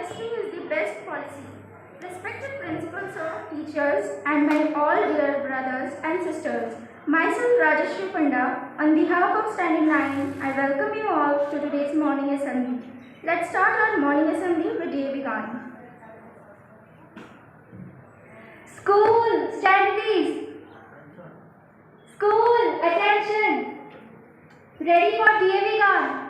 Honesty is the best policy. Respected principal sir, teachers, and my all dear brothers and sisters, myself Rajeshri Panda, on behalf of Standing 9, I welcome you all to today's morning assembly. Let's start our morning assembly with DAV Gan. School, stand please. School, attention. Ready for DAV Gan.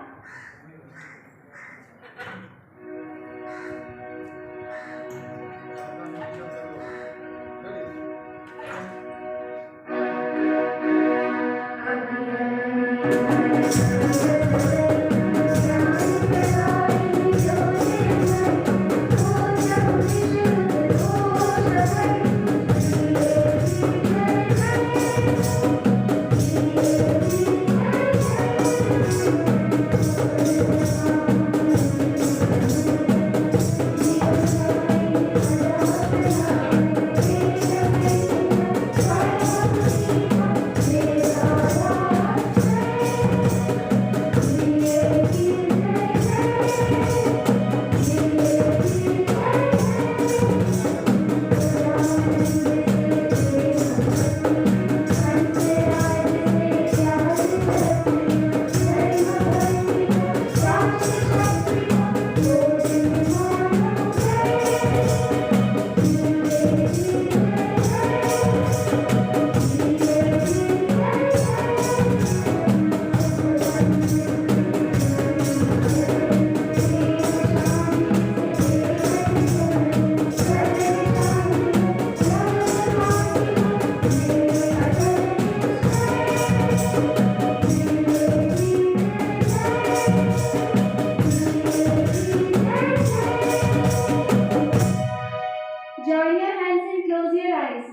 Join your hands and close your eyes.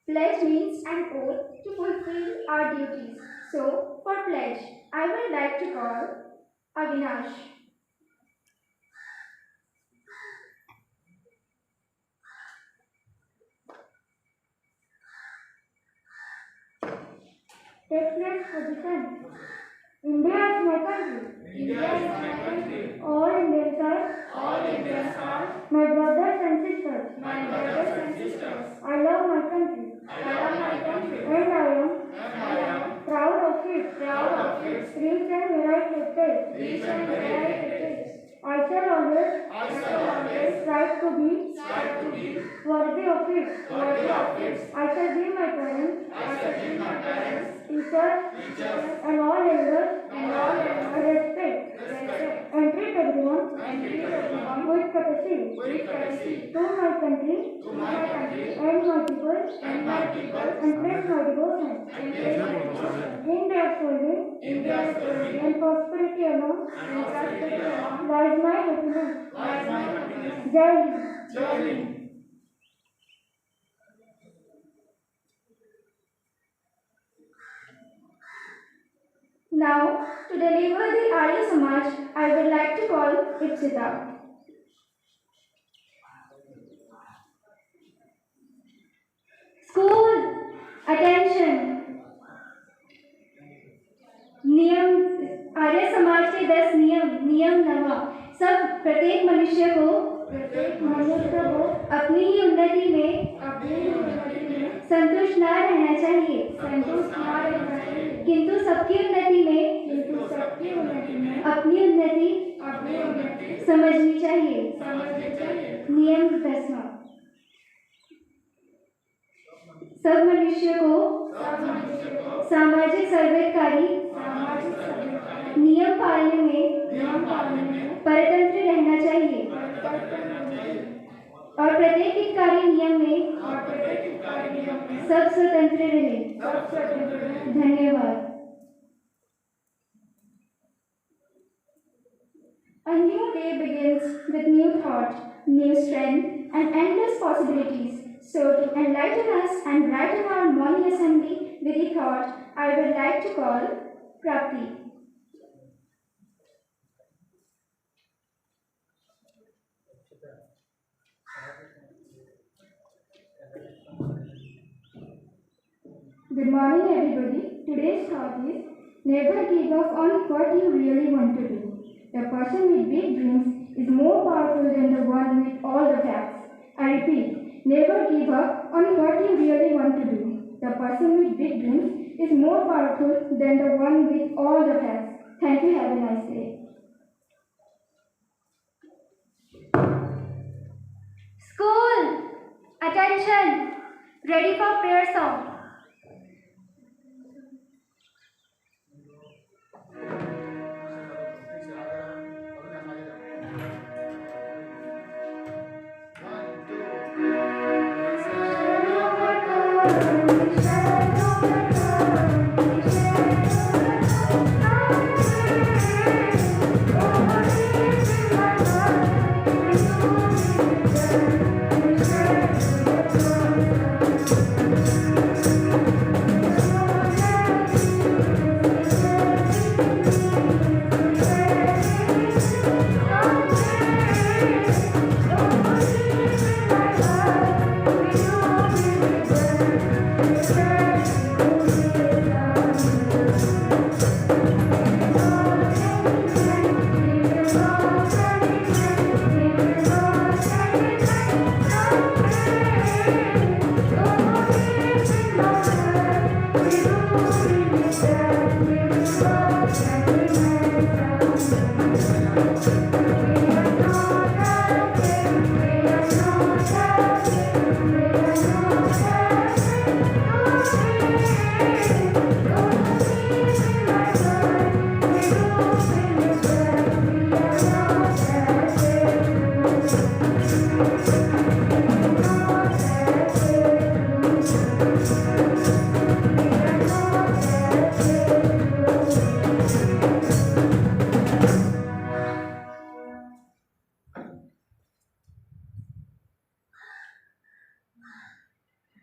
Pledge means an oath to fulfill our duties. So, for pledge, I would like to call Avinash. Take pledge for the country. India is my country. India is my country. All Indians are. All Indians are. My brothers and sisters. My brothers and sisters. I love my country. I love my country. And I am. And I am proud of it. proud of its Rich and varied it is. rich and varied it is. I shall always. I shall always strive to be. strive to be Worthy of it. worthy of its. I shall give my parents. I shall give my parents, Teachers. teachers, And all elders. and all elders Respect. respect And treat everyone. and treat everyone With courtesy. with courtesy. To my country. To my country And my people. and my people And place my devotion. and place my devotion. In their service. India's glory And prosperity alone. and prosperity along Lies my happiness. lies my happiness. Jai Hind. Jai Hind. Now, to deliver the Arya Samaj, I would like to call Ipsita. School, attention. Niyam Arya Samaj के 10 नियम नवा। सब प्रत्येक मनुष्य को अपनी ही उन्नति में संतुष्ट न रहना चाहिए, किंतु सबकी उन्नति में अपनी उन्नति समझनी चाहिए। नियम 10वां। सब मनुष्य को सामाजिक सर्वेक्षकारी नियम पालने में परतंत्र रहना चाहिए और प्रत्येक हितकारी नियम में सब स्वतंत्र रहे। धन्यवाद। A new day begins with new thought, new strength, and endless possibilities. So, to enlighten us and brighten our morning assembly with a thought, I would like to call Prapti. Good morning, everybody. Today's thought is never give up on what you really want to do. The person with big dreams is more powerful than the one with all the facts. I repeat, never give up on what you really want to do. The person with big dreams is more powerful than the one with all the facts. Thank you. Have a nice day. School! Attention! Ready for prayer song.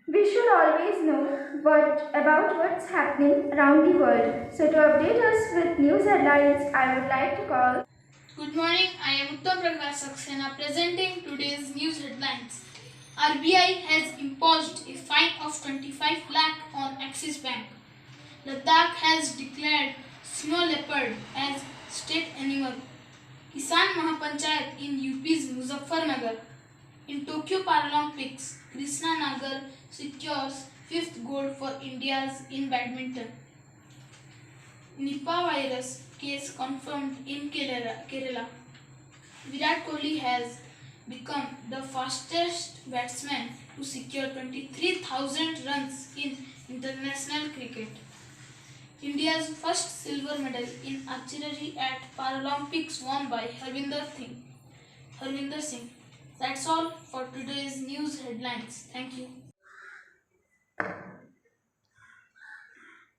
We should always know about what's happening around the world. So to update us with news headlines, I would like to call. Good morning, I am Uttam Prakash Saxena presenting today's news headlines. RBI has imposed a fine of 25 lakh on Axis Bank. Ladakh has declared snow leopard as state animal. Kisan Mahapanchayat in UP's Muzaffarnagar. In Tokyo Paralympics, Krishna Nagar secures 5th gold for India's in badminton. Nipah virus case confirmed in Kerala. Virat Kohli has become the fastest batsman to secure 23,000 runs in international cricket. India's first silver medal in archery at Paralympics won by Harvinder Singh. That's all for today's news headlines. Thank you.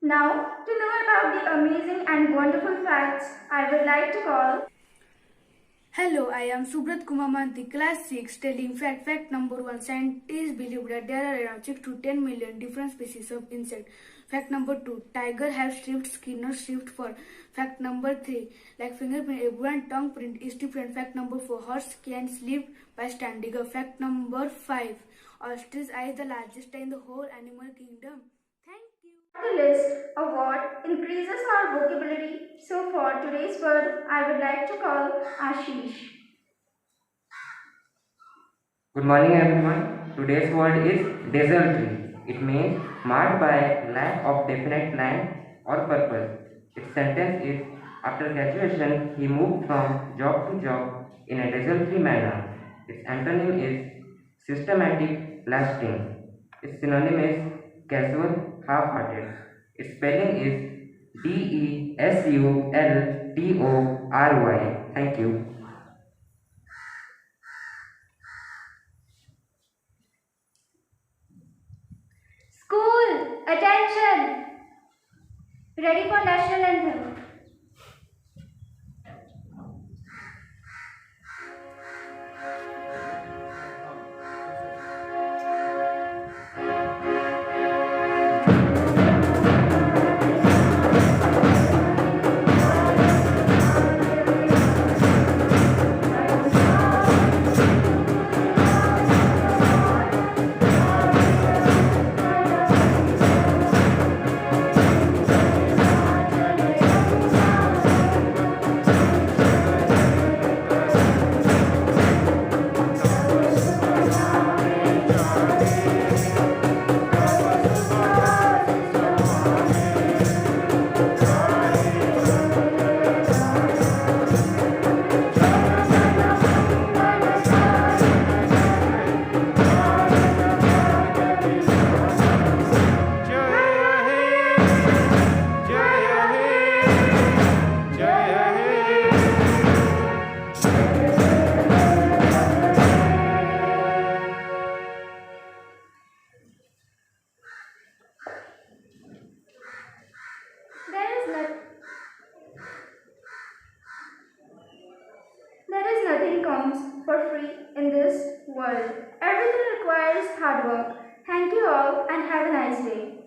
Now, to know about the amazing and wonderful facts, I would like to call. Hello, I am Subrat Kumamanti, class 6, telling fact number 1. Scientists believe that there are around 6 to 10 million different species of insect. Fact number 2, tiger have stripped skin or stripped fur. Fact number 3, like fingerprint, everyone's tongue print is different. Fact number 4, horse can sleep by standing up. Fact number 5, ostrich eye is the largest eye in the whole animal kingdom. Thank you. The list of what increases our vocabulary. So for today's word, I would like to call Ashish. Good morning everyone. Today's word is desultory. It means marked by lack of definite plan or purpose. Its sentence is after graduation he moved from job to job in a desultory manner. Its antonym is systematic lasting. Its synonym is casual, half-hearted. Its spelling is DESULTORY. Thank you. School, attention! Ready for national anthem. There is nothing comes for free in this world. Everything requires hard work. Thank you all and have a nice day.